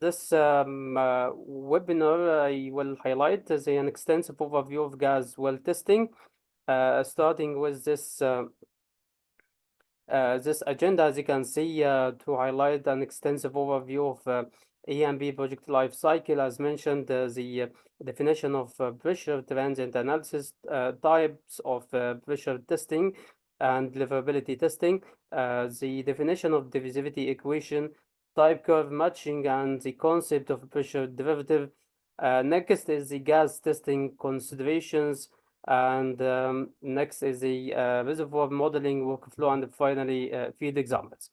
This webinar, I will highlight an extensive overview of gas well testing, starting with this agenda, as you can see, to highlight an extensive overview of EMB project life cycle, as mentioned, the definition of pressure transient analysis, types of pressure testing and deliverability testing, the definition of diffusivity equation, type curve matching, and the concept of pressure derivative. Next is the gas testing considerations, and next is the reservoir modeling workflow, and finally field examples.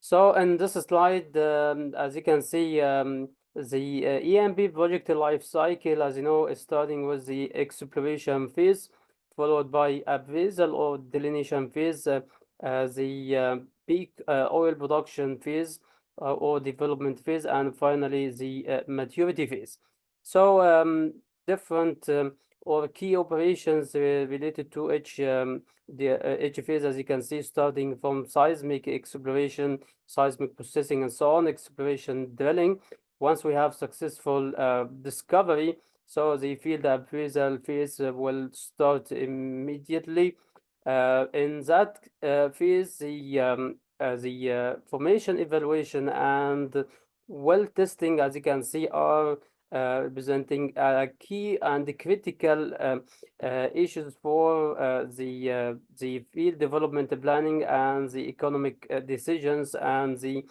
So in this slide, as you can see, the EMP project life cycle, as you know, is starting with the exploration phase, followed by appraisal or delineation phase, the peak oil production phase or development phase, and finally the maturity phase. So different or key operations related to each phase, as you can see, starting from seismic exploration, seismic processing, and so on, exploration drilling. Once we have successful discovery, so the field appraisal phase will start immediately. In that phase, the formation evaluation and well testing, as you can see, are representing key and critical issues for the field development planning and the economic decisions and the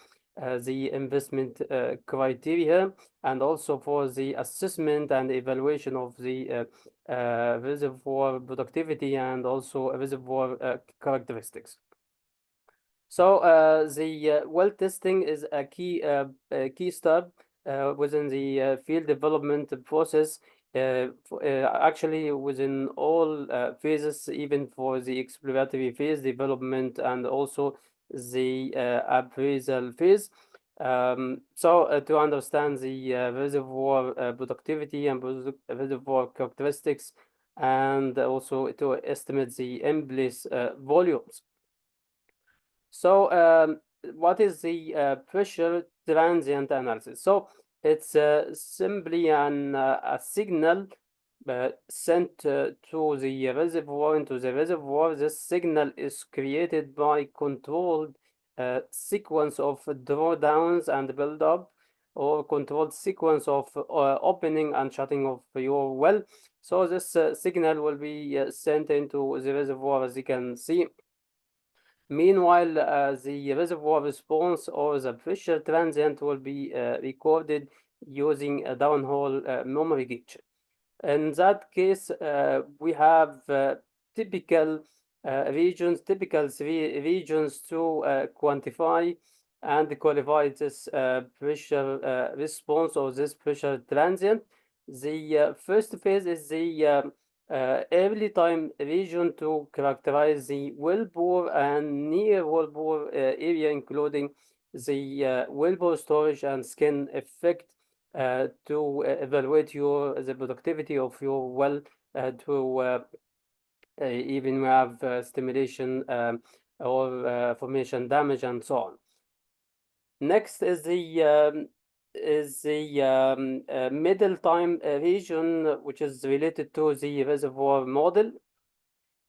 investment criteria, and also for the assessment and evaluation of the reservoir productivity and also reservoir characteristics. So the well testing is a key step within the field development process. Actually, within all phases, even for the exploratory phase, development, and also the appraisal phase. So to understand the reservoir productivity and reservoir characteristics, and also to estimate the in-place volumes. So, what is the pressure transient analysis? So, it's simply a signal sent to the reservoir, into the reservoir. This signal is created by controlled sequence of drawdowns and build-up, or controlled sequence of opening and shutting of your well. So, this signal will be sent into the reservoir, as you can see. Meanwhile, the reservoir response or the pressure transient will be recorded using a downhole memory gauge. In that case, we have typical three regions to quantify and qualify this pressure response or this pressure transient. The first phase is the early time region to characterize the wellbore and near wellbore area, including the wellbore storage and skin effect, to evaluate the productivity of your well, to even have stimulation or formation damage and so on. Next is the middle time region, which is related to the reservoir model.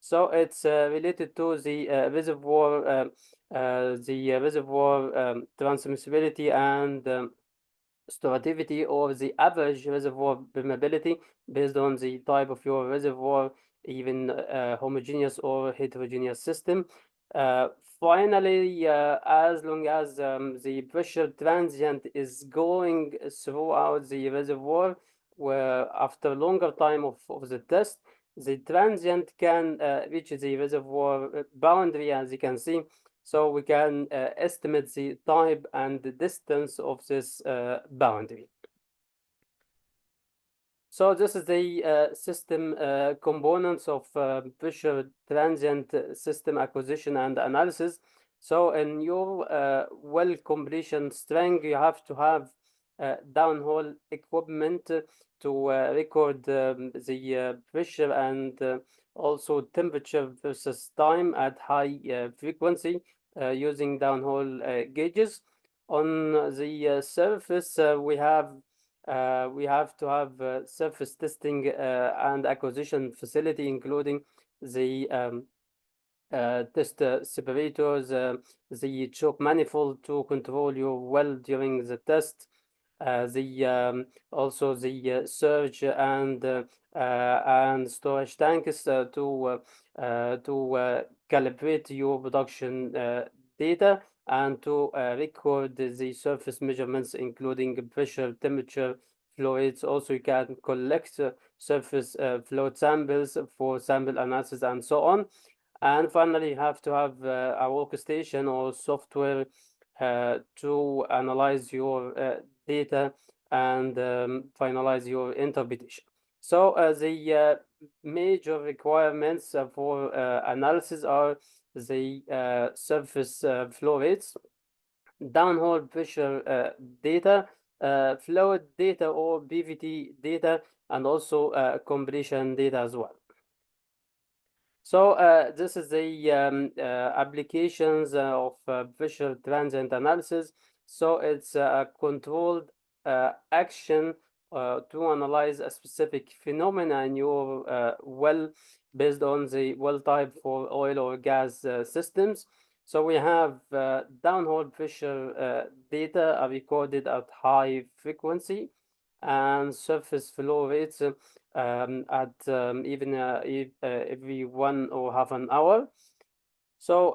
So it's related to the reservoir transmissibility and storativity, or the average reservoir permeability based on the type of your reservoir, even homogeneous or heterogeneous system. Uh, Finally, as long as the pressure transient is going throughout the reservoir, where after longer time of the test, the transient can reach the reservoir boundary, as you can see. So we can estimate the type and the distance of this boundary. So this is the system components of pressure transient system acquisition and analysis. So in your well completion string, you have to have downhole equipment to record the pressure and also temperature versus time at high frequency using downhole gauges. On the surface, we have to have surface testing and acquisition facility, including the test separators, the choke manifold to control your well during the test, the also the surge and storage tanks to calibrate your production data and to record the surface measurements, including pressure, temperature, flow rates. Also, you can collect surface fluid samples for sample analysis and so on. And finally, you have to have a workstation or software to analyze your data and finalize your interpretation. So the major requirements for analysis are the surface flow rates, downhole pressure data, fluid data or BVT data, and also compression data as well. So this is the applications of pressure transient analysis. So it's a controlled action to analyze a specific phenomena in your well based on the well type for oil or gas systems. So we have downhole pressure data are recorded at high frequency and surface flow rates at even every 1 or half an hour. So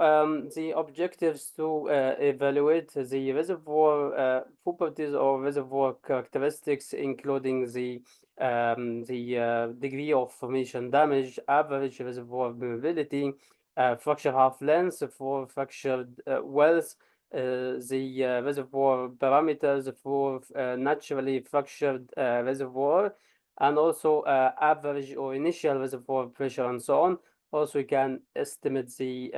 the objectives to evaluate the reservoir properties or reservoir characteristics, including the degree of formation damage, average reservoir permeability, fracture half length for fractured wells, the reservoir parameters for naturally fractured reservoir, and also average or initial reservoir pressure and so on. Also, you can estimate the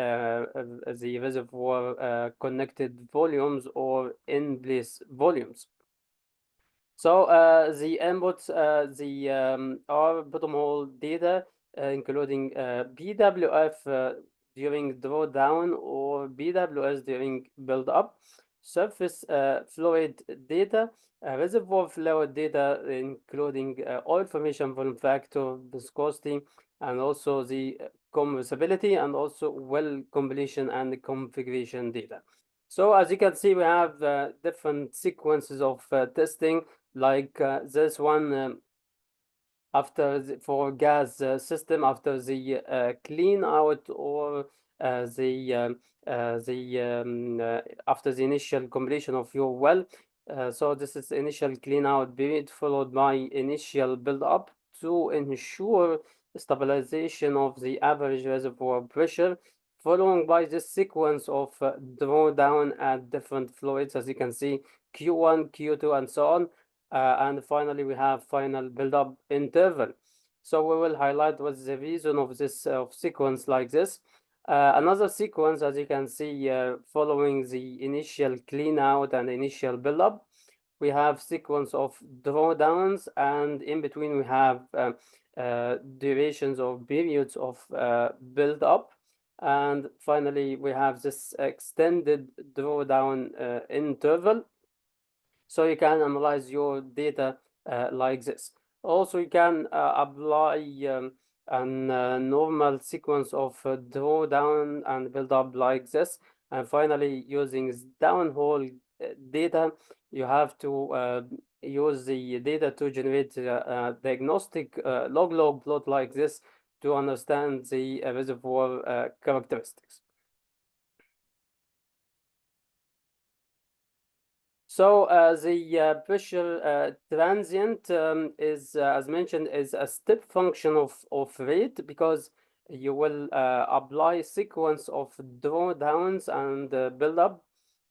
reservoir connected volumes or in-place volumes. So the inputs, are bottom hole data, including BWF during drawdown or BWS during build-up, surface fluid data, reservoir fluid data, including oil formation volume factor, viscosity, and also the compressibility, and also well completion and configuration data. So as you can see, we have different sequences of testing, like this one for gas system after the clean out or after the initial completion of your well. So this is initial clean out period followed by initial build up to ensure stabilization of the average reservoir pressure, following by this sequence of drawdown at different fluids, as you can see, Q1, Q2, and so on. And finally, we have final build-up interval. So we will highlight what's the reason of this sequence like this. Another sequence, as you can see, following the initial clean out and initial build-up, we have sequence of drawdowns, and in between we have durations or periods of build-up. And finally, we have this extended drawdown interval. So you can analyze your data like this. Also, you can apply a normal sequence of drawdown and build up like this. And finally, using downhole data, you have to use the data to generate a diagnostic log plot like this to understand the reservoir characteristics. So the pressure transient is, as mentioned, is a step function of rate, because you will apply a sequence of drawdowns and build up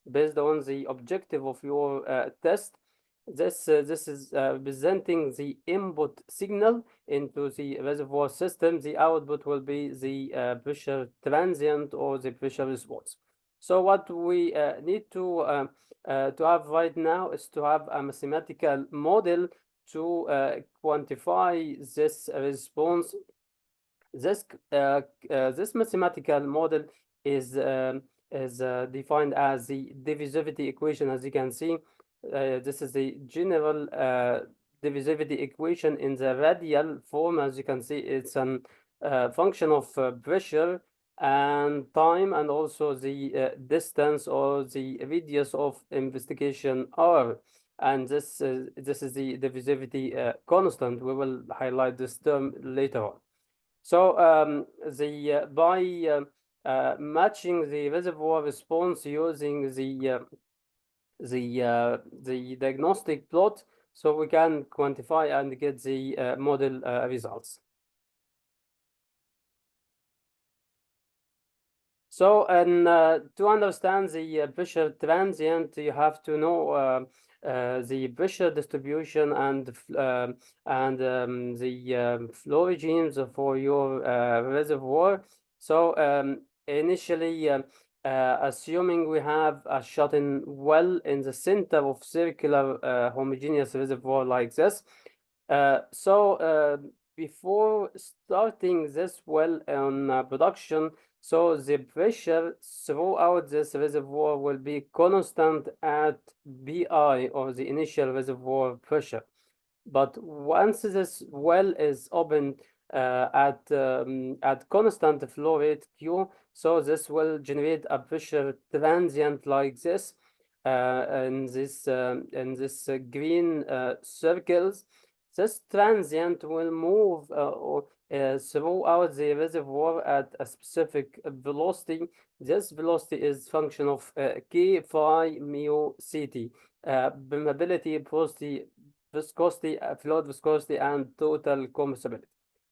based on the objective of your test. This is representing the input signal into the reservoir system. The output will be the pressure transient or the pressure response. So what we need to have right now is to have a mathematical model to quantify this response. This mathematical model is is defined as the diffusivity equation. As you can see, this is the general diffusivity equation in the radial form. As you can see, it's an function of pressure and time, and also the distance or the radius of investigation r. And this is the diffusivity constant. We will highlight this term later on. So the by matching the reservoir response using the diagnostic plot, so we can quantify and get the model results. So, and to understand the pressure transient, you have to know the pressure distribution and the flow regimes for your reservoir. So, initially, assuming we have a shut-in well in the center of circular homogeneous reservoir like this, before starting this well on production, so the pressure throughout this reservoir will be constant at BI, or the initial reservoir pressure. But once this well is opened at constant flow rate Q, so this will generate a pressure transient like this in this green circles. This transient will move throughout the reservoir at a specific velocity. This velocity is function of K phi mu Ct, permeability, porosity, viscosity, fluid viscosity, and total compressibility.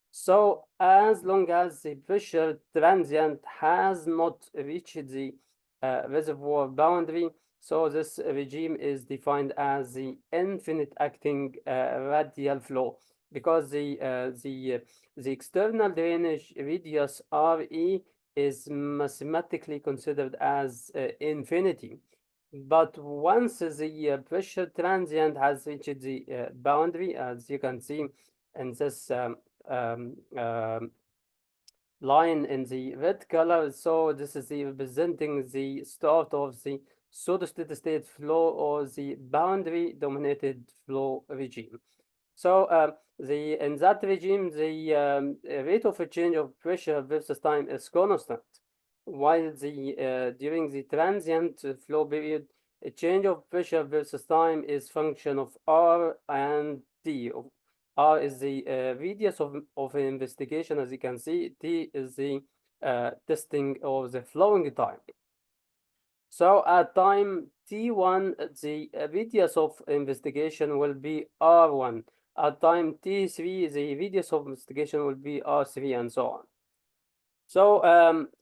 So as long as the pressure transient has not reached the reservoir boundary, so this regime is defined as the infinite acting radial flow, because the external drainage radius RE is mathematically considered as infinity. But once the pressure transient has reached the boundary, as you can see in this um, um, line in the red color, so this is representing the start of the pseudo-steady state flow, or the boundary dominated flow regime. So in that regime, the rate of a change of pressure versus time is constant, while the during the transient flow period, a change of pressure versus time is function of R and T. R is the radius of an investigation, as you can see. T is the testing of the flowing time. So at time T1, the radius of investigation will be R1. At time T3, the radius of investigation will be R3, and so on. So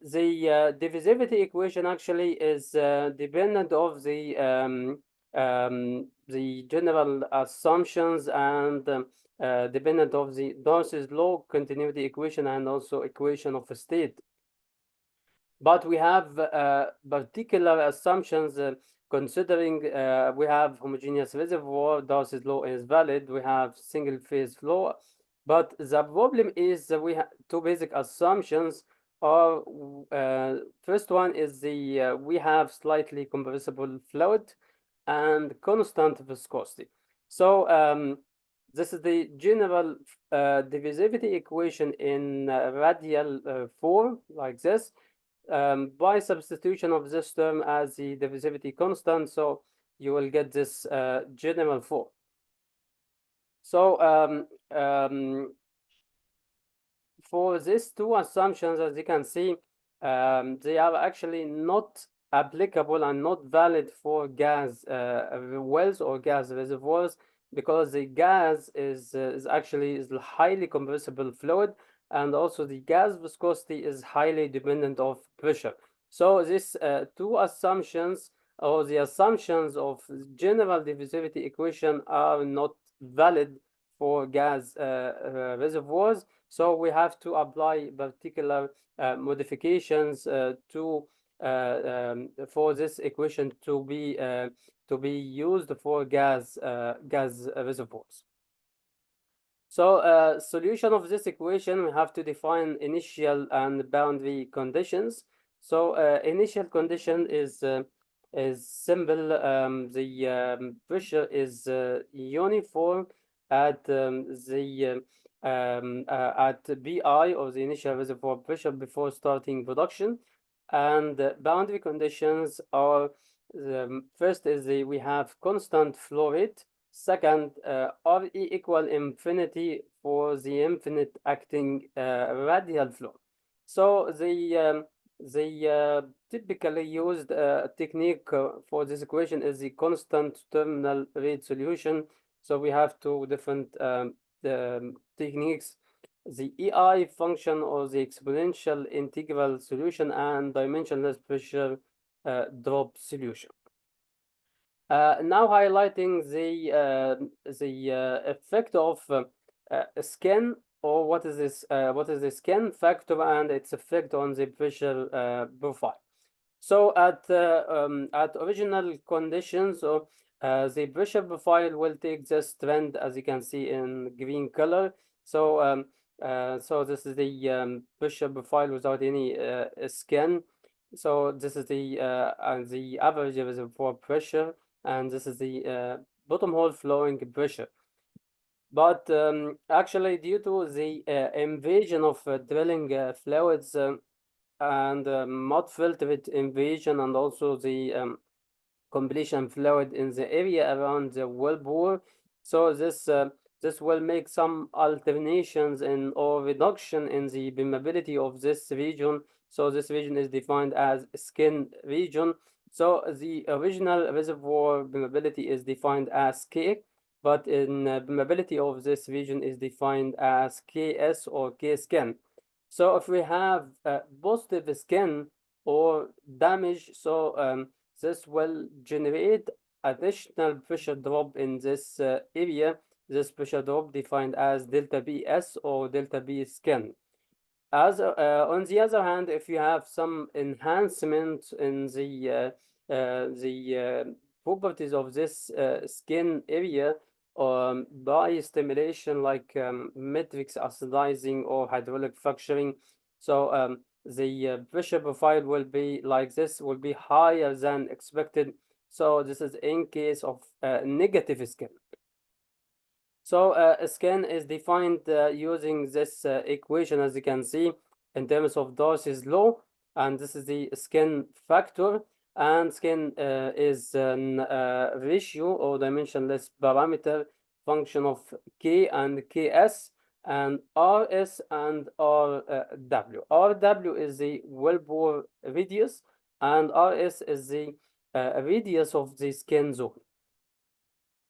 the diffusivity equation actually is dependent of the general assumptions, and dependent of the Darcy's law continuity equation, and also equation of a state. But we have particular assumptions considering we have homogeneous reservoir, Darcy's law is valid, we have single phase flow. But the problem is that we have two basic assumptions. Are first one is we have slightly compressible fluid and constant viscosity. So this is the general diffusivity equation in radial form like this. By substitution of this term as the diffusivity constant, so you will get this general form. So for these two assumptions, as you can see, they are actually not applicable and not valid for gas wells or gas reservoirs, because the gas is actually highly compressible fluid, and also the gas viscosity is highly dependent of pressure. So these two assumptions, or the assumptions of general diffusivity equation, are not valid for gas reservoirs. So we have to apply particular modifications for this equation to be used for gas reservoirs. So solution of this equation, we have to define initial and boundary conditions. So initial condition is simple. The pressure is uniform at at BI, or the initial reservoir pressure, before starting production, and boundary conditions are, first is we have constant flow rate. Second, RE equal infinity for the infinite acting radial flow. So the typically used technique for this equation is the constant terminal rate solution. So we have two different techniques: the EI function, or the exponential integral solution, and dimensionless pressure drop solution. Now highlighting the effect of skin, or what is this? What is the skin factor and its effect on the pressure profile? So at original conditions, or the pressure profile will take this trend, as you can see in green color. So so this is the pressure profile without any skin. So this is the average reservoir pressure, and this is the bottom hole flowing pressure. But actually, due to the invasion of drilling fluids, and mud filtrate invasion, and also the completion fluid in the area around the wellbore. So this will make some alternations in, or reduction in, the permeability of this region. So this region is defined as skin region. So the original reservoir permeability is defined as K, but in permeability of this region is defined as Ks, or K skin. So if we have positive skin or damage, so this will generate additional pressure drop in this area. This pressure drop defined as delta Bs, or delta B skin. As on the other hand, if you have some enhancement in the properties of this skin area by stimulation, like matrix acidizing or hydraulic fracturing, so the pressure profile will be like this, will be higher than expected. So this is in case of negative skin. So a skin is defined using this equation, as you can see, in terms of Darcy's law, and this is the skin factor. And skin is a ratio, or dimensionless parameter, function of K and Ks, and Rs and Rw. Rw is the wellbore radius, and Rs is the radius of the skin zone.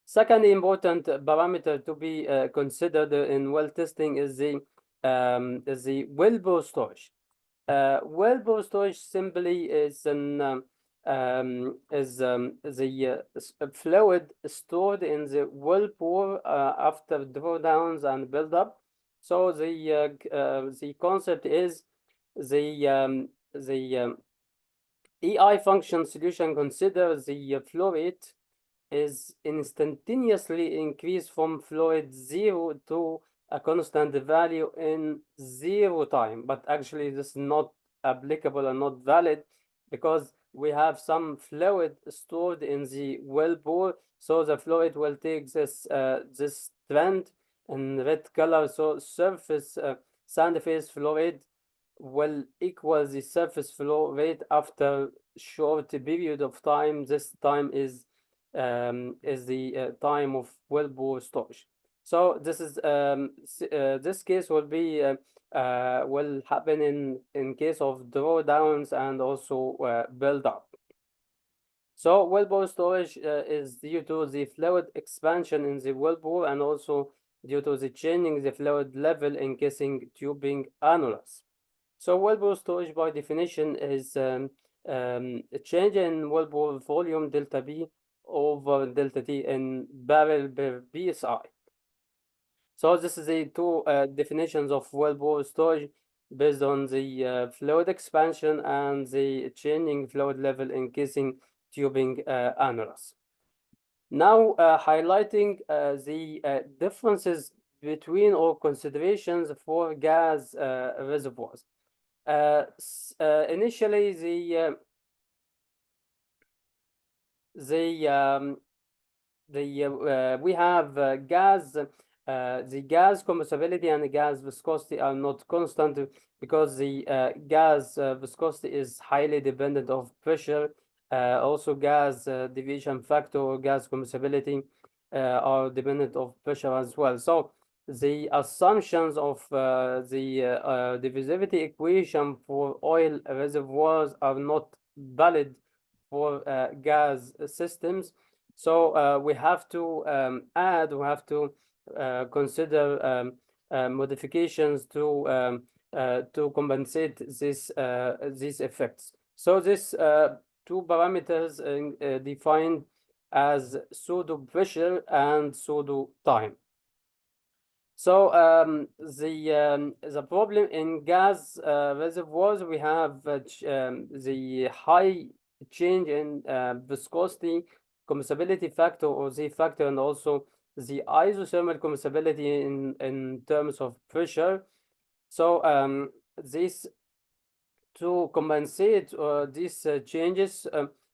Second important parameter to be considered in well testing is the wellbore storage. Wellbore storage simply is the fluid stored in the wellbore after drawdowns and buildup. So the concept is the EI function solution considers the flow rate is instantaneously increased from flow rate 0 to a constant value in 0 time. But actually, this is not applicable and not valid, because we have some fluid stored in the wellbore. So the fluid will take this trend in red color. So surface sand phase flow rate will equal the surface flow rate after short period of time. This time is the time of wellbore storage. So this is this case will happen in case of drawdowns and also build up. So wellbore storage is due to the fluid expansion in the wellbore, and also due to the changing the fluid level in casing tubing annulus. So wellbore storage by definition is a change in wellbore volume delta B over delta T in barrel per PSI. So this is the two definitions of wellbore storage based on the fluid expansion and the changing fluid level in casing tubing annulus. Now highlighting the differences between, or considerations for, gas reservoirs. Initially, the we have the gas compressibility and the gas viscosity are not constant because the gas viscosity is highly dependent of pressure. Also, gas deviation factor or gas compressibility are dependent of pressure as well. So the assumptions of the diffusivity equation for oil reservoirs are not valid for gas systems. So we have to we have to consider modifications to compensate these effects. So this two parameters defined as pseudo pressure and pseudo time. So the problem in gas reservoirs, we have the high change in viscosity, compressibility factor or Z factor, and also the isothermal compressibility in terms of pressure. So this to compensate these changes,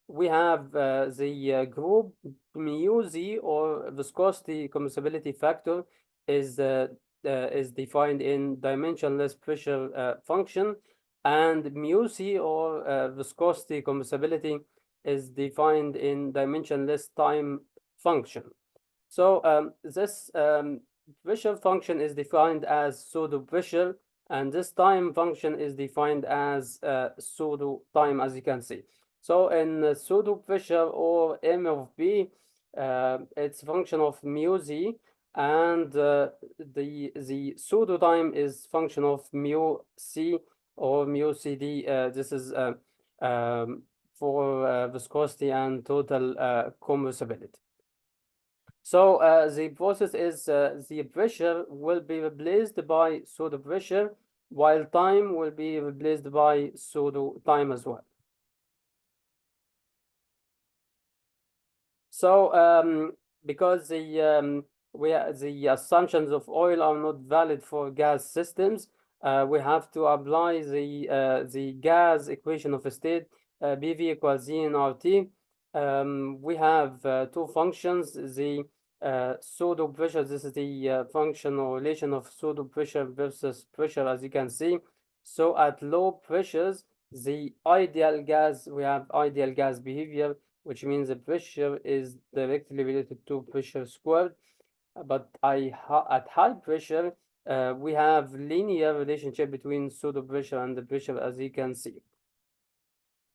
we have group mu z or viscosity compressibility factor is defined in dimensionless pressure function, and mu c or viscosity compressibility is defined in dimensionless time function. So this pressure function is defined as pseudo pressure, and this time function is defined as pseudo time, as you can see. So in pseudo pressure or M of B, it's function of mu z, and the pseudo time is function of mu c or mu cd. This is for viscosity and total compressibility. So the process is the pressure will be replaced by pseudo pressure, while time will be replaced by pseudo time as well. So because the assumptions of oil are not valid for gas systems, we have to apply the gas equation of a state, BV equals Z in RT. We have two functions, the pseudo pressure. This is the function or relation of pseudo pressure versus pressure, as you can see. So at low pressures, the ideal gas, we have ideal gas behavior, which means the pressure is directly related to pressure squared. But at high pressure, we have linear relationship between pseudo pressure and the pressure, as you can see.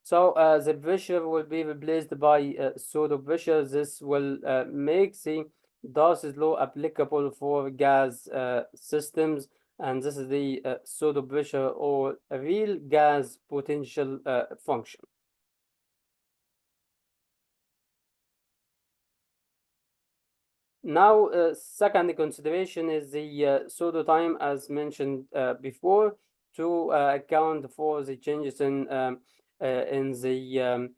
So the pressure will be replaced by pseudo pressure. This will make the Darcy's law applicable for gas systems, and this is the pseudo pressure or real gas potential function. Now, second consideration is the pseudo time, as mentioned before, to account for the changes in the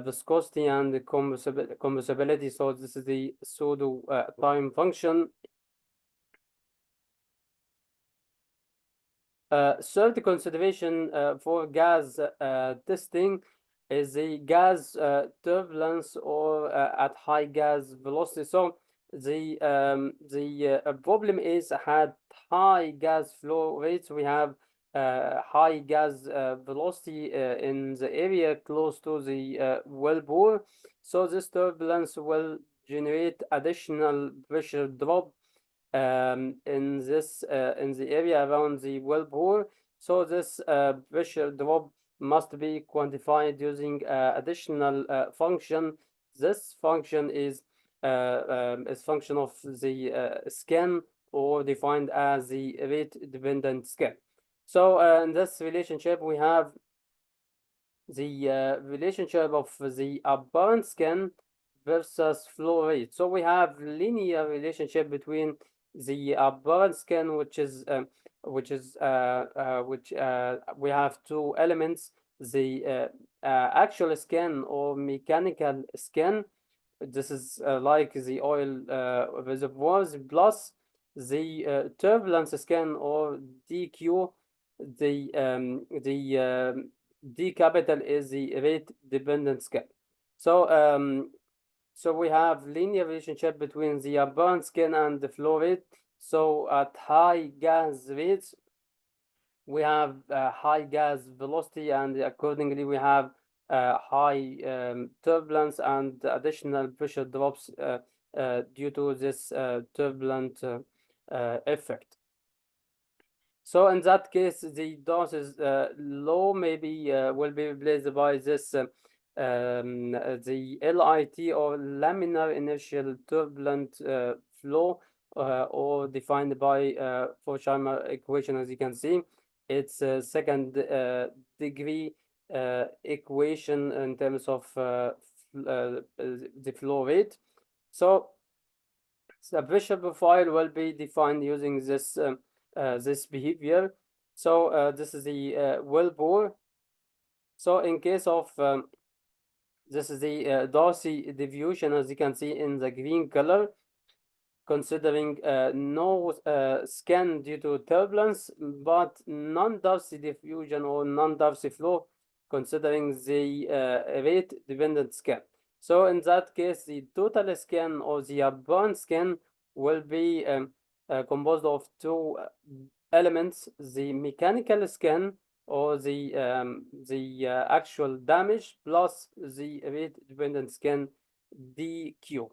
viscosity and the compressibility. So this is the pseudo time function. Third consideration for gas testing is the gas turbulence or at high gas velocity. So the problem is at high gas flow rates, we have high gas velocity in the area close to the wellbore. So this turbulence will generate additional pressure drop in the area around the wellbore. So this pressure drop must be quantified using additional function. This function is function of the scan, or defined as the rate dependent scan. So in this relationship, we have the relationship of the apparent scan versus flow rate. So we have linear relationship between the apparent scan, which we have two elements: the actual scan or mechanical scan. This is like the oil reservoirs, plus the turbulence scan or DQ. D capital is the rate dependent scan. So so we have linear relationship between the apparent skin and the flow rate. So at high gas rates, we have high gas velocity, and accordingly we have high turbulence and additional pressure drops due to this turbulent effect. So in that case, the dose is low, maybe will be replaced by this the LIT, or laminar inertial turbulent flow, or defined by Forchheimer equation. As you can see, it's a second degree equation in terms of the flow rate. So the pressure profile will be defined using this behavior. So this is the well bore. So in case of this is the Darcy diffusion, as you can see in the green color, considering no scan due to turbulence, but non-Darcy diffusion or non-Darcy flow, considering the rate dependent scan. So in that case, the total scan or the apparent scan will be composed of two elements: the mechanical scan, or the actual damage, plus the rate dependent scan dq.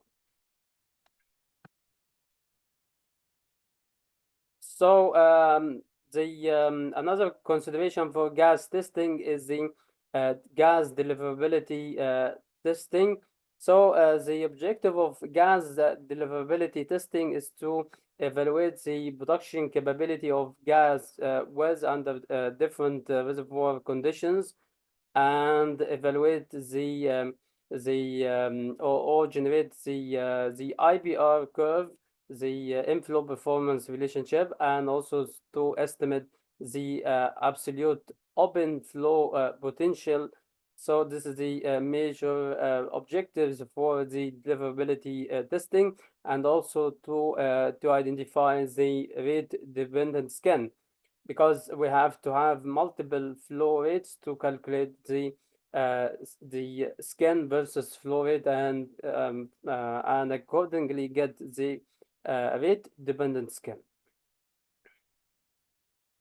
So the another consideration for gas testing is the gas deliverability testing. So the objective of gas deliverability testing is to evaluate the production capability of gas wells under different reservoir conditions, and evaluate or generate the IBR curve, the inflow performance relationship, and also to estimate the absolute open flow potential. So this is the major objectives for the deliverability testing, and also to identify the rate dependent scan, because we have to have multiple flow rates to calculate the scan versus flow rate, and accordingly get the rate dependent scan.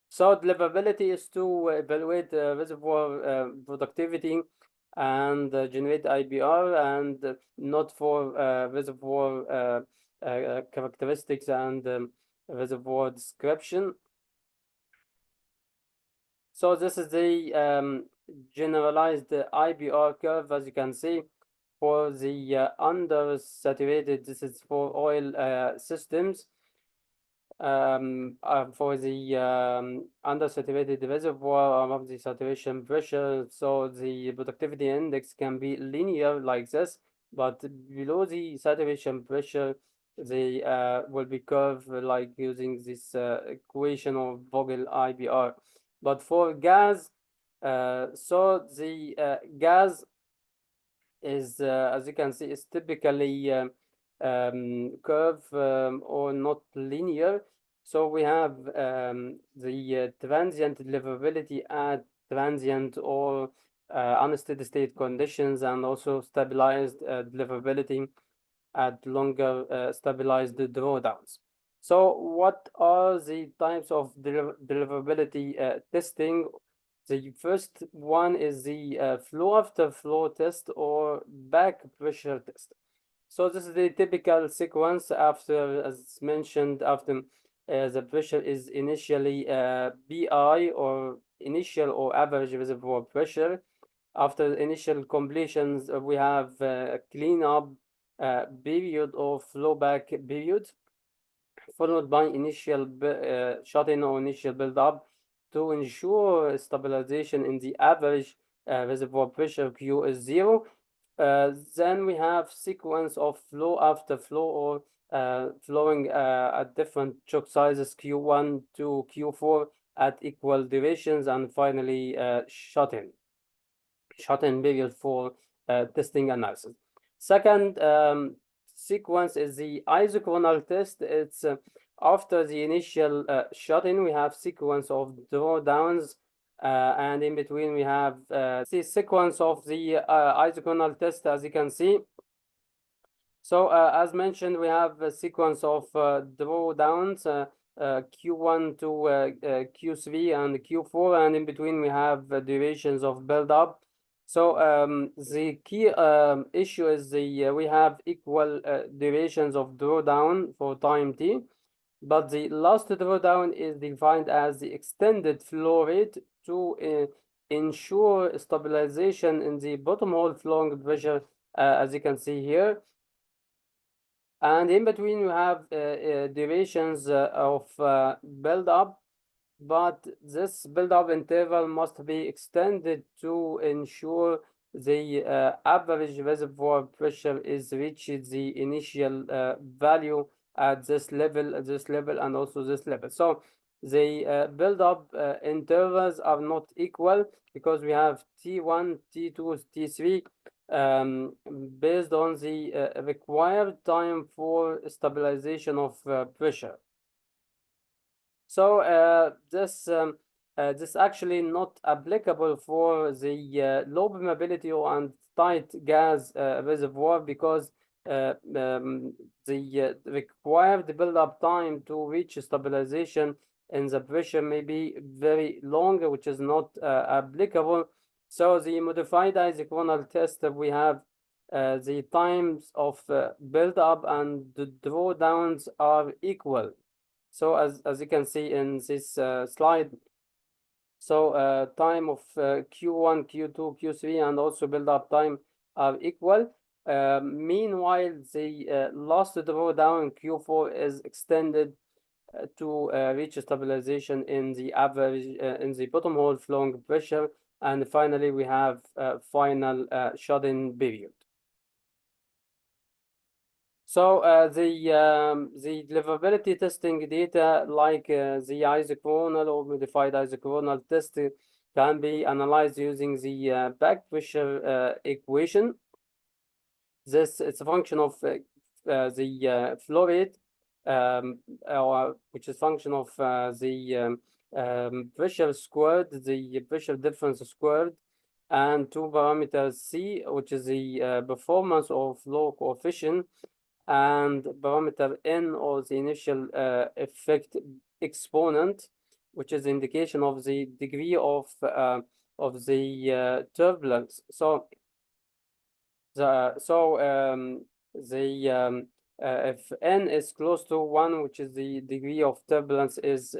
So deliverability is to evaluate reservoir productivity and generate IBR, and not for reservoir characteristics and reservoir description. So this is the generalized IBR curve, as you can see, for the undersaturated. This is for oil systems. For the undersaturated reservoir above the saturation pressure, so the productivity index can be linear like this, but below the saturation pressure, they will be curved like using this equation of Vogel IBR. But for gas, so the gas is, as you can see, is typically curve or not linear. So we have the transient deliverability at transient or unsteady state conditions, and also stabilized deliverability at longer stabilized drawdowns. So what are the types of deliverability testing? The first one is the flow after flow test, or back pressure test. So this is the typical sequence after, as mentioned, after the pressure is initially BI, or initial or average reservoir pressure. After initial completions, we have cleanup period or flowback period, followed by initial shut-in or initial build-up to ensure stabilization in the average reservoir pressure Q is 0. Then we have sequence of flow after flow, or flowing at different choke sizes Q1 to Q4 at equal durations, and finally shut-in period for testing analysis. Second sequence is the isochronal test. It's after the initial shut-in, we have sequence of drawdowns, and in between we have the sequence of the isochronal test, as you can see. So as mentioned, we have a sequence of drawdowns, Q1 to Q3 and Q4, and in between we have durations of build-up. So the key issue is we have equal durations of drawdown for time t, but the last drawdown is defined as the extended flow rate to ensure stabilization in the bottom hole flowing pressure, as you can see here. And in between, you have durations of build-up, but this build-up interval must be extended to ensure the average reservoir pressure is reached the initial value at this level, and also this level. So the build-up intervals are not equal because we have T1, T2, T3 based on the required time for stabilization of pressure. So this actually not applicable for the low permeability and tight gas reservoir because the required build-up time to reach stabilization in the pressure may be very long, which is not applicable. So the modified isochronal test, we have the times of build-up and the drawdowns are equal. So as you can see in this slide, so time of Q1, Q2, Q3, and also build-up time are equal. Meanwhile, the last drawdown Q4 is extended to reach stabilization in the average in the bottom hole flowing pressure, and finally we have final shut-in period. So the deliverability testing data, like the isochronal or modified isochronal test, can be analyzed using the back pressure equation. It's a function of the flow rate, which is function of the pressure squared, the pressure difference squared, and two parameters C, which is the performance of flow coefficient, and parameter N, or the initial effect exponent, which is indication of the degree of the turbulence. So if N is close to 1, which is the degree of turbulence, is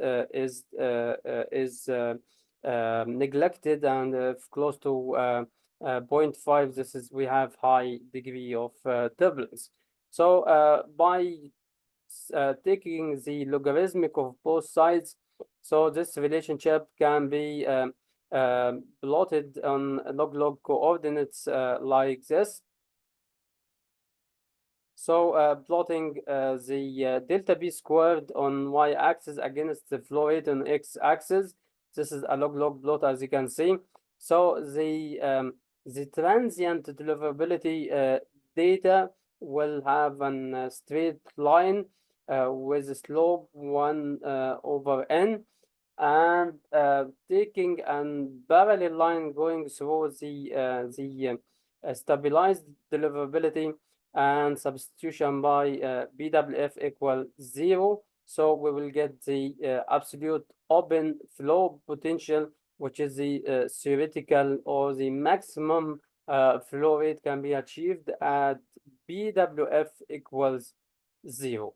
neglected, and if close to 0.5, this is we have high degree of turbulence. So by taking the logarithmic of both sides, so this relationship can be plotted on log coordinates like this. So plotting the delta B squared on y-axis against the flow rate on x-axis. This is a log plot, as you can see. So the transient deliverability data will have a straight line with a slope 1 over n, and taking a parallel line going through the stabilized deliverability, and substitution by BWF equal 0. So we will get the absolute open flow potential, which is the theoretical or the maximum flow rate can be achieved at BWF equals 0.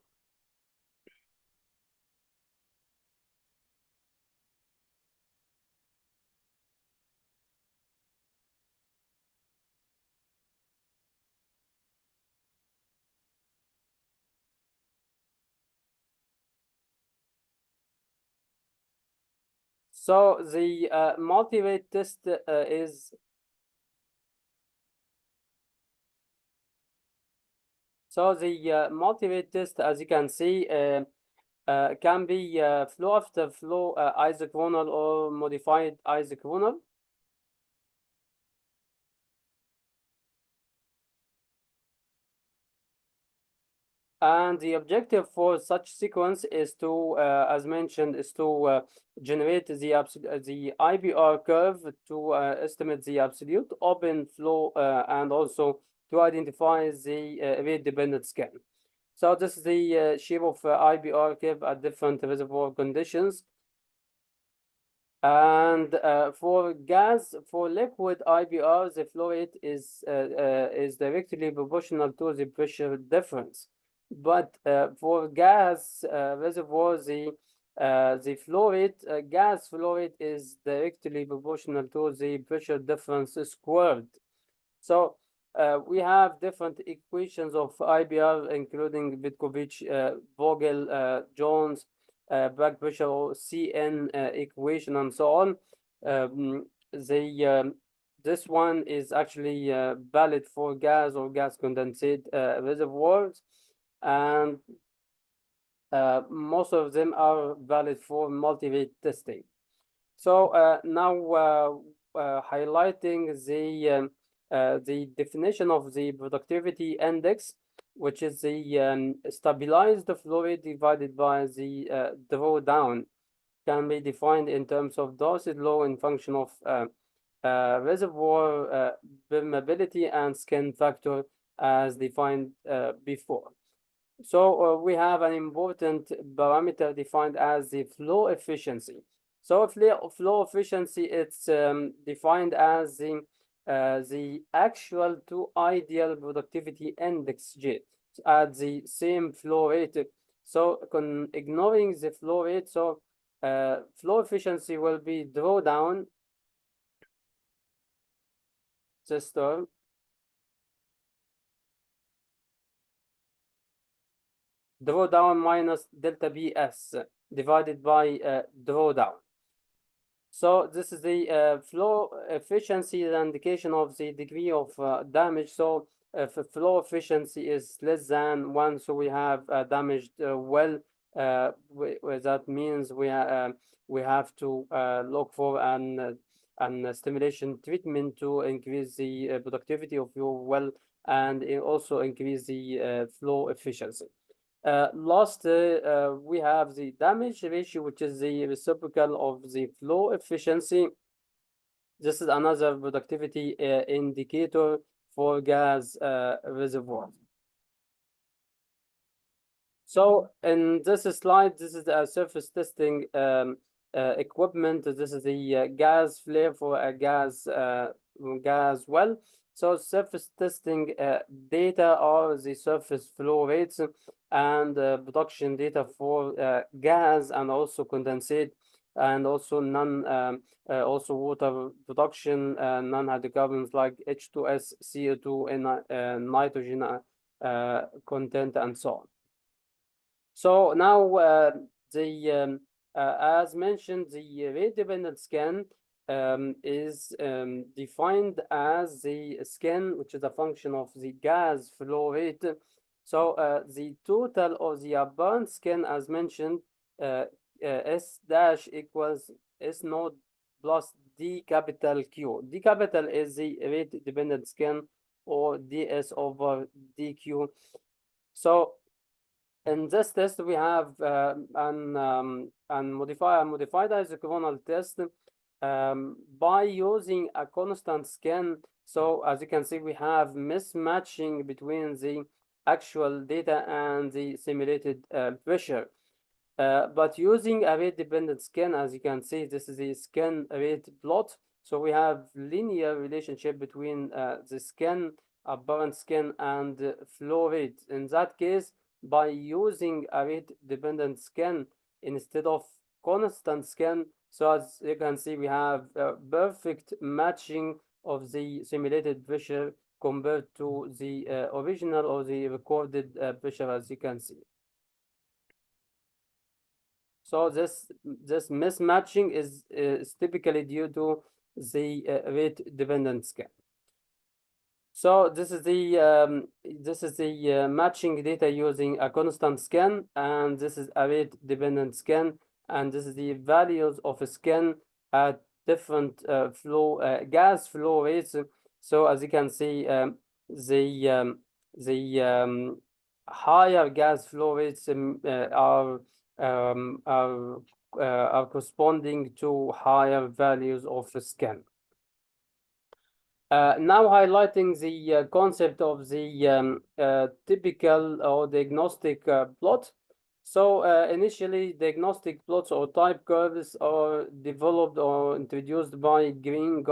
So the multi-rate test is so the multi-rate test, as you can see, can be flow after flow isochronal or modified isochronal. And the objective for such sequence is to, as mentioned, is to generate the IBR curve to estimate the absolute open flow and also to identify the rate-dependent scan. So this is the shape of IBR curve at different reservoir conditions. And for liquid IBR, the flow rate is directly proportional to the pressure difference. But for gas reservoir, the flow rate, gas flow rate is directly proportional to the pressure difference squared. So we have different equations of IBR, including Vitkovich, Vogel, Jones, back pressure or CN equation, and so on. This one is actually valid for gas or gas condensate reservoirs, and most of them are valid for multi-rate testing. So now highlighting the definition of the productivity index, which is the stabilized flow rate divided by the drawdown, can be defined in terms of Darcy's law in function of reservoir permeability and skin factor as defined before. So we have an important parameter defined as the flow efficiency. So flow efficiency, it's defined as the actual to ideal productivity index J at the same flow rate. So ignoring the flow rate, so flow efficiency will be drawdown, this term, drawdown minus delta BS divided by drawdown. So this is the flow efficiency, the indication of the degree of damage. So if flow efficiency is less than 1, so we have damaged well. That means we have to look for an stimulation treatment to increase the productivity of your well and also increase the flow efficiency. Last, we have the damage ratio, which is the reciprocal of the flow efficiency. This is another productivity indicator for gas reservoirs. So in this slide, this is a surface testing equipment. This is the gas flare for a gas well. So surface testing data are the surface flow rates and production data for gas and also condensate and also also water production, non-hydrocarbons like H2S, CO2, and nitrogen content, and so on. So now as mentioned, the rate-dependent scan is defined as the scan which is a function of the gas flow rate. So the total of the apparent scan, as mentioned, S dash equals S naught plus D capital Q. D capital is the rate-dependent scan, or DS over DQ. So in this test, we have a modified isochronal test by using a constant scan. So as you can see, we have mismatching between the actual data and the simulated pressure. But using a rate-dependent scan, as you can see, this is the scan rate plot. So we have linear relationship between the scan, apparent scan, and flow rate. In that case, by using a rate-dependent scan instead of constant scan, so as you can see, we have a perfect matching of the simulated pressure compared to the original or the recorded pressure, as you can see. So this mismatching is typically due to the rate-dependent scan. So this is the matching data using a constant scan, and this is a rate-dependent scan, and this is the values of a scan at different gas flow rates. So as you can see, the higher gas flow rates um, are, are corresponding to higher values of skin. Now highlighting the concept of the typical or diagnostic plot. So initially, diagnostic plots or type curves are developed or introduced by Green,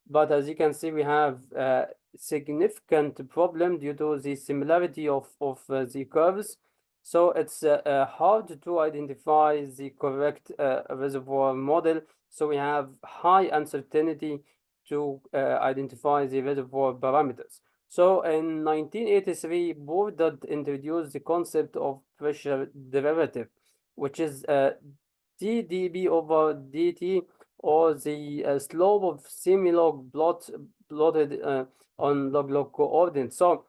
but as you can see, we have a significant problem due to the similarity of the curves. So it's hard to identify the correct reservoir model. So we have high uncertainty to identify the reservoir parameters. So in 1983, Bourdon introduced the concept of pressure derivative, which is dDB over dt, or the slope of semilog plotted on log-log coordinates. So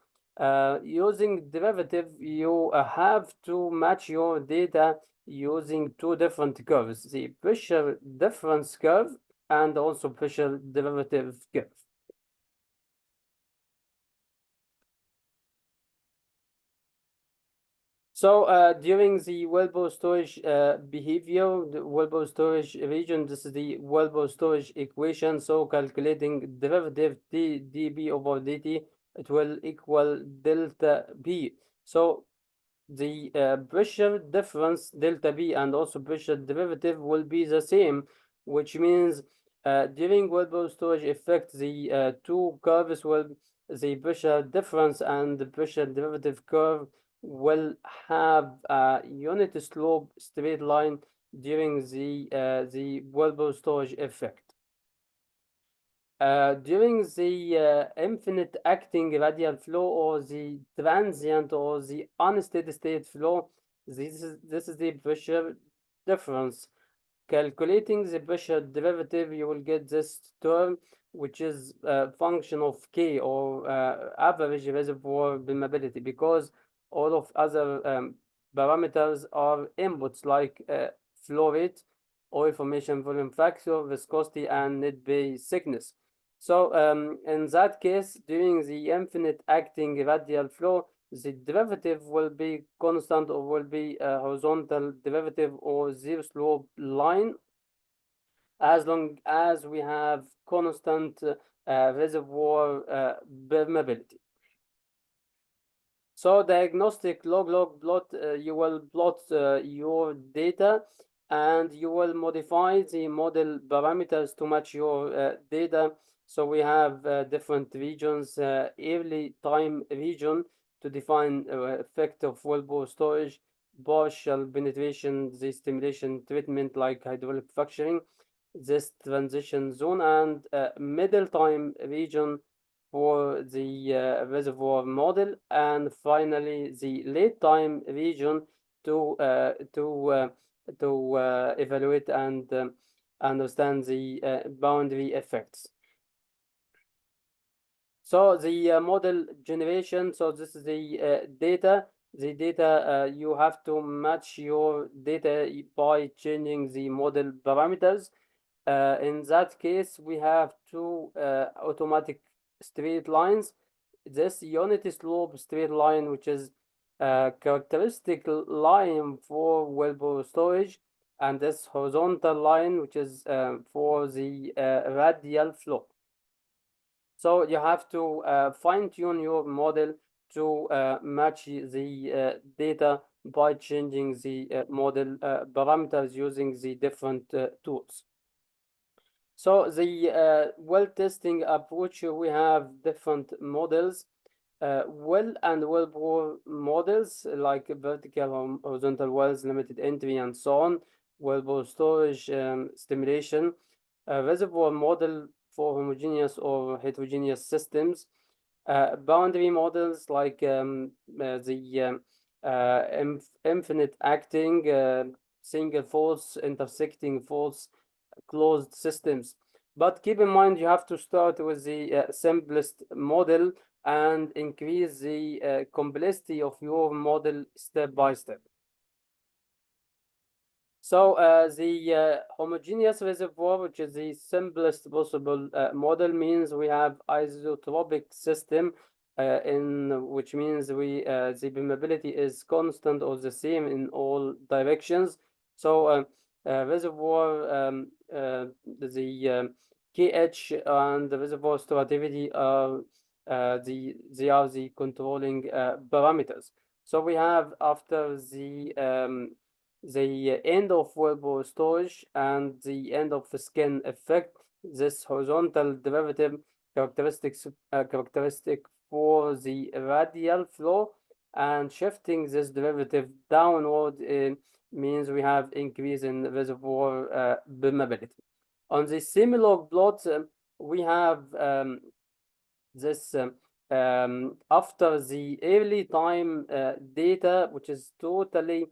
using derivative, you have to match your data using two different curves, the pressure difference curve and also pressure derivative curve. So during the wellbore storage behavior, the wellbore storage region, this is the wellbore storage equation. So calculating derivative dB over dt, it will equal delta B. So the pressure difference delta B and also pressure derivative will be the same, which means during wellbore storage effect, the two curves will, the pressure difference and the pressure derivative curve will have a unit slope straight line during the wellbore storage effect. During the infinite acting radial flow or the transient or the unsteady state flow, this is the pressure difference. Calculating the pressure derivative, you will get this term, which is a function of K, or average reservoir permeability, because all of other parameters are inputs like flow rate, oil formation volume factor, viscosity, and net bay thickness. So in that case, during the infinite acting radial flow, the derivative will be constant or will be a horizontal derivative or zero slope line, as long as we have constant reservoir permeability. So diagnostic log-log plot, you will plot your data and you will modify the model parameters to match your data. So we have different regions, early time region to define effect of wellbore storage, partial penetration, the stimulation treatment like hydraulic fracturing, this transition zone, and middle time region for the reservoir model, and finally the late time region to evaluate and understand the boundary effects. So the model generation, so this is the data. The data, you have to match your data by changing the model parameters. In that case, we have two automatic straight lines. This unity slope straight line, which is a characteristic line for wellbore storage, and this horizontal line, which is for the radial flow. So you have to fine-tune your model to match the data by changing the model parameters using the different tools. So the well testing approach, we have different models, well and wellbore models like vertical, horizontal wells, limited entry, and so on, wellbore storage, stimulation, reservoir model for homogeneous or heterogeneous systems, boundary models like the infinite acting, single faults, intersecting faults, closed systems. But keep in mind, you have to start with the simplest model and increase the complexity of your model step by step. So the homogeneous reservoir, which is the simplest possible model, means we have isotropic system in which means the permeability is constant or the same in all directions. So reservoir the KH and the reservoir storativity are they are the controlling parameters. So we have after the end of wellbore storage and the end of the skin effect, this horizontal derivative characteristic for the radial flow, and shifting this derivative downward means we have increase in reservoir permeability. On the semi-log plot, we have this after the early time data, which is totally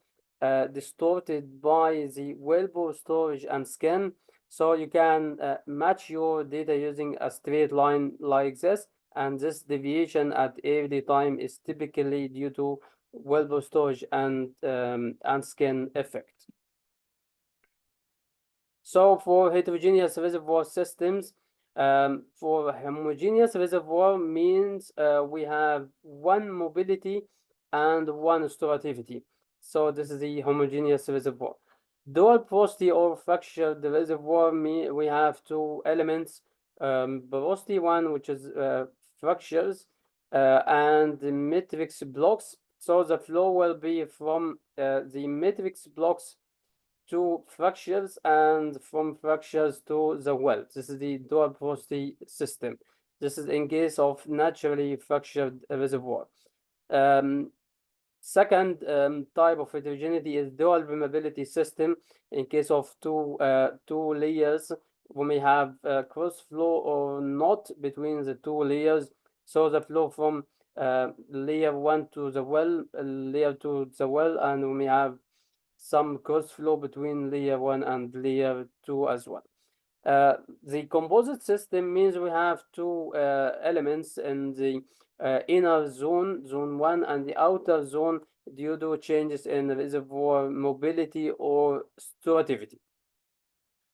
distorted by the wellbore storage and scan. So you can match your data using a straight line like this, and this deviation at early time is typically due to wellbore storage and scan effect. So for heterogeneous reservoir systems, for homogeneous reservoir means we have one mobility and one storativity. So this is the homogeneous reservoir. Dual porosity or fractured reservoir mean we have two elements, porosity one, which is fractures, and the matrix blocks. So the flow will be from the matrix blocks to fractures and from fractures to the well. This is the dual porosity system. This is in case of naturally fractured reservoir. Um, Second type of heterogeneity is dual permeability system. In case of two layers, we may have cross flow or not between the two layers. So the flow from layer one to the well, layer two to the well, and we may have some cross flow between layer one and layer two as well. The composite system means we have two elements in the inner zone, zone one, and the outer zone due to changes in reservoir mobility or storativity.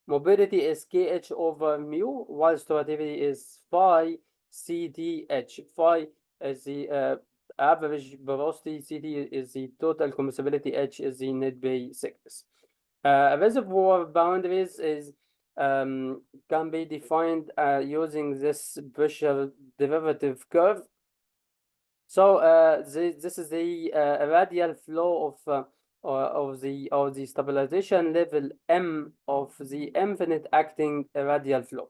Mobility is KH over mu, while storativity is phi CDH. Phi is the average porosity, CD is the total compressibility, H is the net bay thickness. Reservoir boundaries is can be defined using this pressure derivative curve. So this is the radial flow of the stabilization level M of the infinite acting radial flow.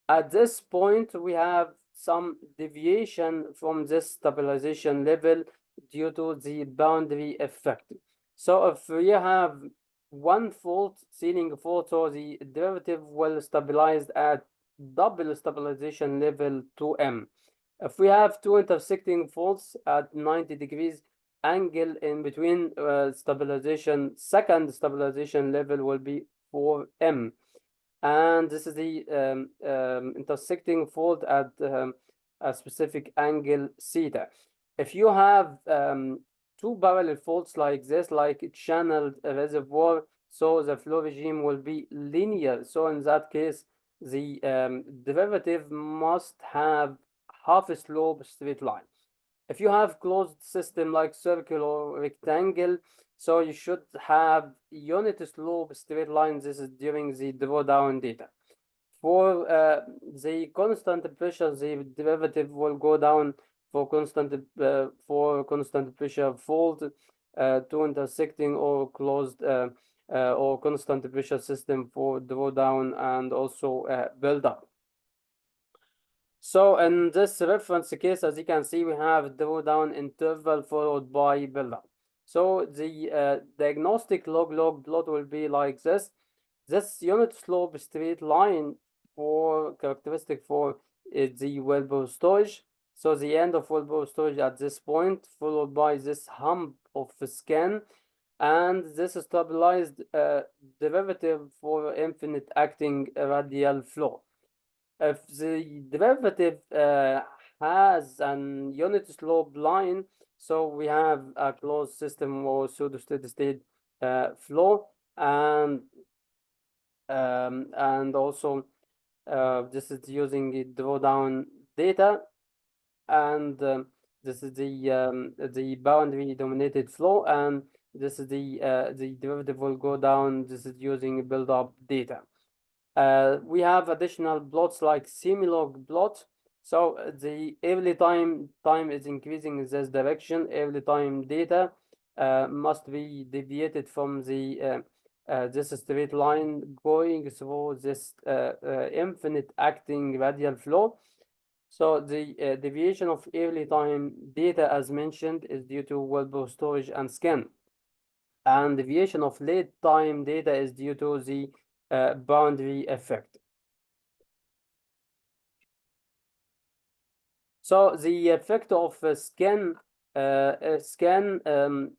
At this point, we have some deviation from this stabilization level due to the boundary effect. So if we have one fault, sealing fault, so the derivative will stabilize at double stabilization level 2M. If we have two intersecting faults at 90 degrees angle in between second stabilization level will be 4M. And this is the intersecting fault at a specific angle theta. If you have two parallel faults like this, like channeled reservoir, so the flow regime will be linear. So in that case, the derivative must have half a slope straight line. If you have closed system like circle or rectangle, so you should have unit slope straight line. This is during the drawdown data. For the constant pressure, the derivative will go down for constant pressure fault to intersecting or closed or constant pressure system for drawdown and also build up. So in this reference case, as you can see, we have drawdown interval followed by build-up. So the diagnostic log plot will be like this. This unit slope straight line for characteristic for the wellbore storage. So the end of wellbore storage at this point, followed by this hump of scan, and this stabilized derivative for infinite acting radial flow. If the derivative has an unit slope line, so we have a closed system or pseudo steady state flow, and also this is using the drawdown data. and this is the boundary dominated flow, and this is the derivative will go down. This is using build up data. We have additional plots like semi-log plot. So the every time is increasing in this direction. Every time data must be deviated from the this straight line going through this infinite acting radial flow. So the deviation of early time data, as mentioned, is due to wellbore storage and scan, and deviation of late time data is due to the boundary effect. So the effect of scan or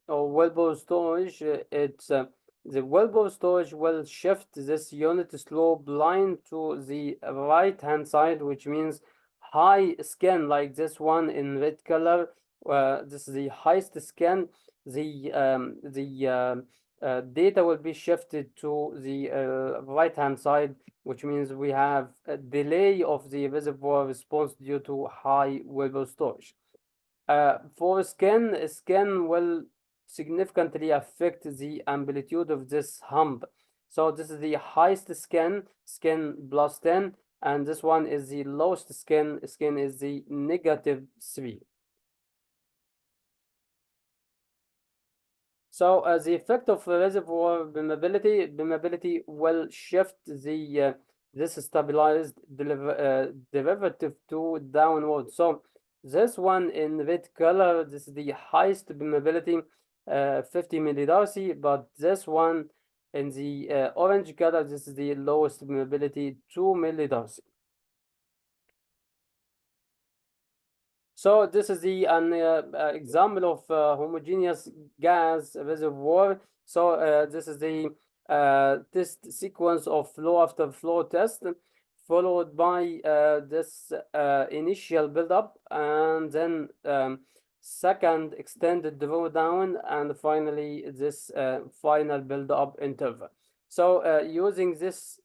wellbore storage, it's the wellbore storage will shift this unit slope line to the right hand side, which means high scan like this one in red color. This is the highest scan. The data will be shifted to the right hand side, which means we have a delay of the reservoir response due to high wellbore storage. For scan will significantly affect the amplitude of this hump. So this is the highest scan plus 10, and this one is the lowest scan is the -3. So the effect of reservoir permeability will shift the this stabilized derivative to downward. So this one in red color, this is the highest permeability, 50 millidarcy, but this one in the orange color, this is the lowest permeability, 2 millidarcy. So this is an example of homogeneous gas reservoir. So this is the test sequence of flow after flow test, followed by this initial buildup, and then second extended drawdown, and finally this final buildup interval. So using this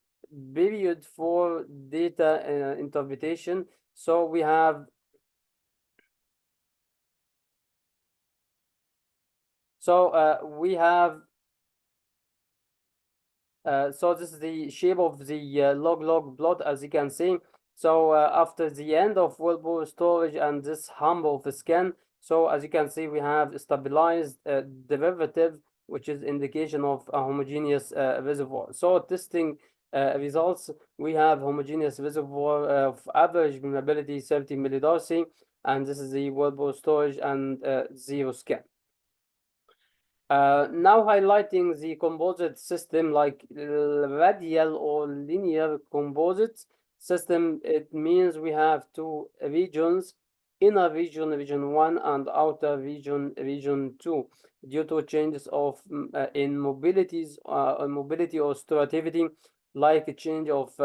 period for data interpretation, so we have we have so this is the shape of the log plot, as you can see. So after the end of wellbore storage and this hump of the scan, so as you can see, we have stabilized derivative, which is indication of a homogeneous reservoir. So testing results, we have homogeneous reservoir of average permeability 30 millidarcy, and this is the wellbore storage and zero scan. Now highlighting the composite system like radial or linear composite system, it means we have two regions, inner region, region 1, and outer region, region 2, due to changes of in mobilities, mobility or storativity, like a change of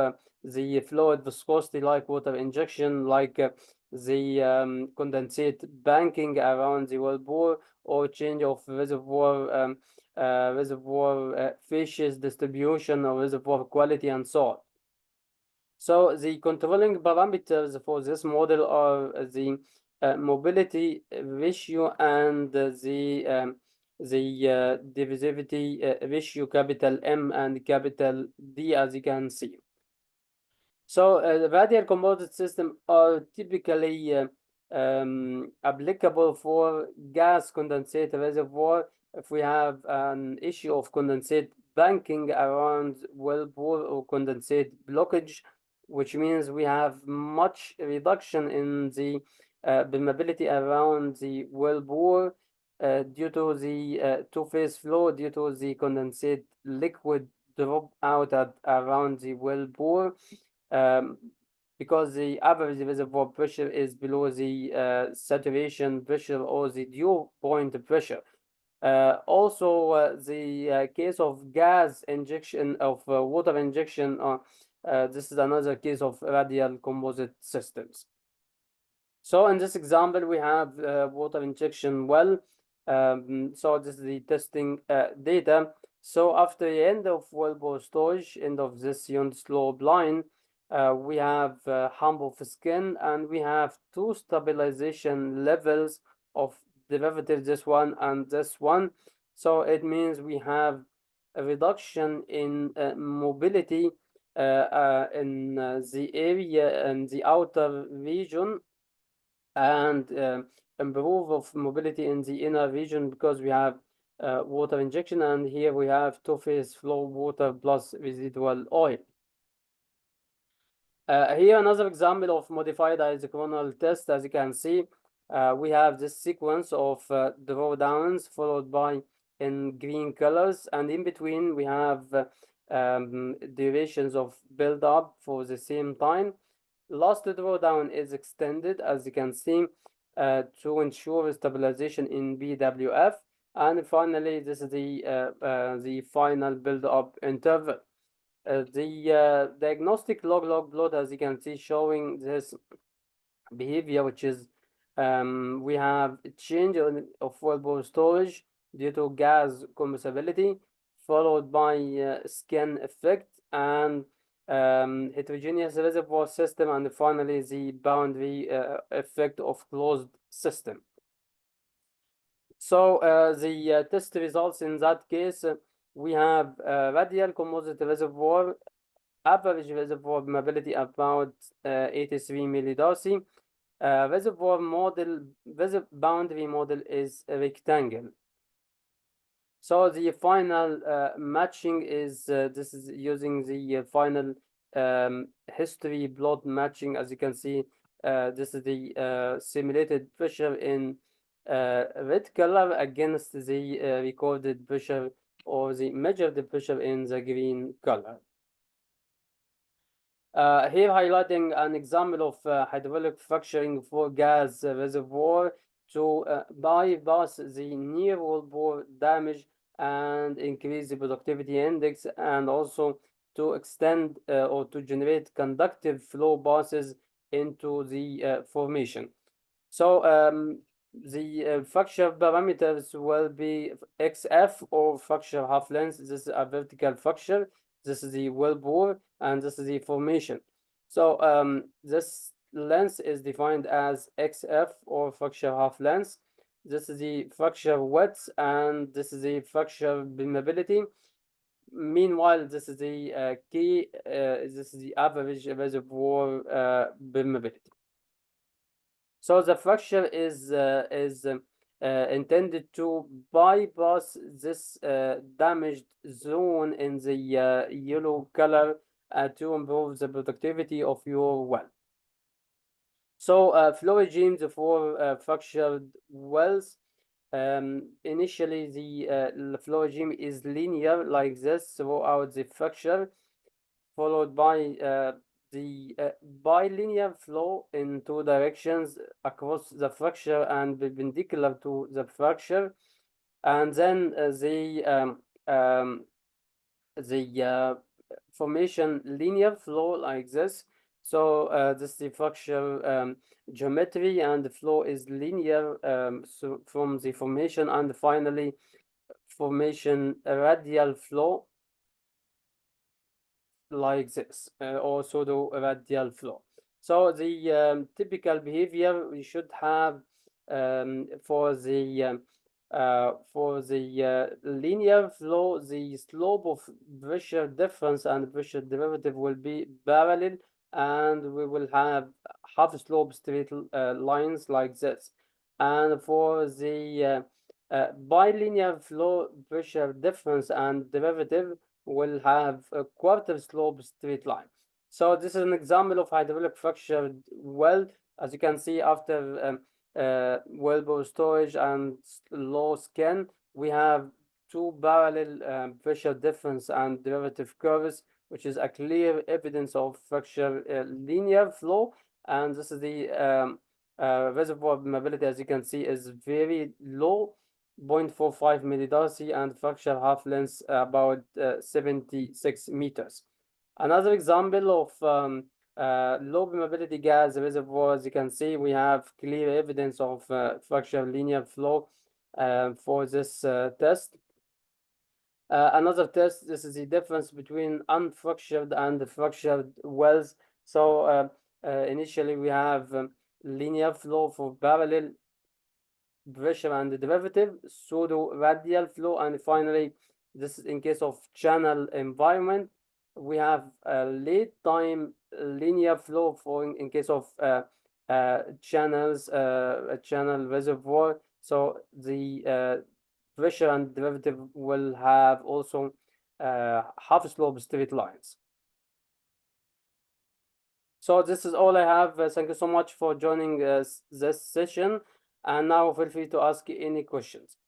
the fluid viscosity, like water injection, like the condensate banking around the wellbore, or change of reservoir facies distribution or reservoir quality, and so on. So the controlling parameters for this model are the mobility ratio and the diffusivity ratio, capital M and capital D, as you can see. So the radial composite system are typically applicable for gas condensate reservoir if we have an issue of condensate banking around wellbore or condensate blockage, which means we have much reduction in the permeability around the wellbore due to the two-phase flow, due to the condensate liquid drop out at around the wellbore, because the average reservoir pressure is below the saturation pressure or the dew point pressure. Also, the case of gas injection, of water injection, this is another case of radial composite systems. So in this example, we have water injection well. So this is the testing data. So after the end of wellbore storage, end of this unit slope line, We have hump of skin, and we have two stabilization levels of derivative, this one and this one. So it means we have a reduction in mobility in the area and the outer region, and improve of mobility in the inner region, because we have water injection, and here we have two-phase flow water plus residual oil. Here another example of modified isochronal test. As you can see, we have this sequence of drawdowns followed by in green colors, and in between we have durations of build up for the same time. Last drawdown is extended, as you can see, to ensure stabilization in BWF, and finally this is the final build up interval. The diagnostic log plot, as you can see, showing this behavior, which is we have a change of wellbore storage due to gas compressibility, followed by skin effect and heterogeneous reservoir system, and finally the boundary effect of closed system. So the test results in that case, we have radial composite reservoir, average reservoir mobility about 83 millidarcy. Reservoir model, boundary model is a rectangle. So the final matching is this is using the final history plot matching. As you can see, this is the simulated pressure in red color against the recorded pressure or the measured pressure in the green color. Here highlighting an example of hydraulic fracturing for gas reservoir to bypass the near wellbore damage and increase the productivity index, and also to extend or to generate conductive flow passes into the formation. So the fracture parameters will be XF, or fracture half length. This is a vertical fracture. This is the wellbore, and this is the formation. So this length is defined as XF, or fracture half length. This is the fracture width, and this is the fracture permeability. Meanwhile, this is the key. This is the average reservoir permeability. So the fracture is intended to bypass this damaged zone in the yellow color to improve the productivity of your well. So flow regimes for fractured wells. Initially, the flow regime is linear like this throughout the fracture, followed by the bilinear flow in two directions across the fracture and perpendicular to the fracture, and then the formation linear flow like this. So this is the fracture geometry, and the flow is linear so from the formation, and finally formation radial flow like this, or pseudo radial flow. So the typical behavior we should have for the linear flow, the slope of pressure difference and pressure derivative will be parallel, and we will have half slope straight lines like this. And for the bilinear flow, pressure difference and derivative will have a quarter slope straight line. So this is an example of hydraulic fractured well. As you can see, after wellbore storage and low skin, we have two parallel pressure difference and derivative curves, which is a clear evidence of fracture linear flow. And this is the reservoir permeability, as you can see, is very low, 0.45 millidarcy, and fracture half length about 76 meters. Another example of low permeability gas reservoirs, you can see we have clear evidence of fracture linear flow for this test. Another test, this is the difference between unfractured and fractured wells. So initially we have linear flow for parallel pressure and derivative, pseudo radial flow, and finally, this is in case of channel environment. We have a late time linear flow for in case of channels, a channel reservoir. So the pressure and derivative will have also half slope straight lines. So this is all I have. Thank you so much for joining this session. And now feel free to ask any questions.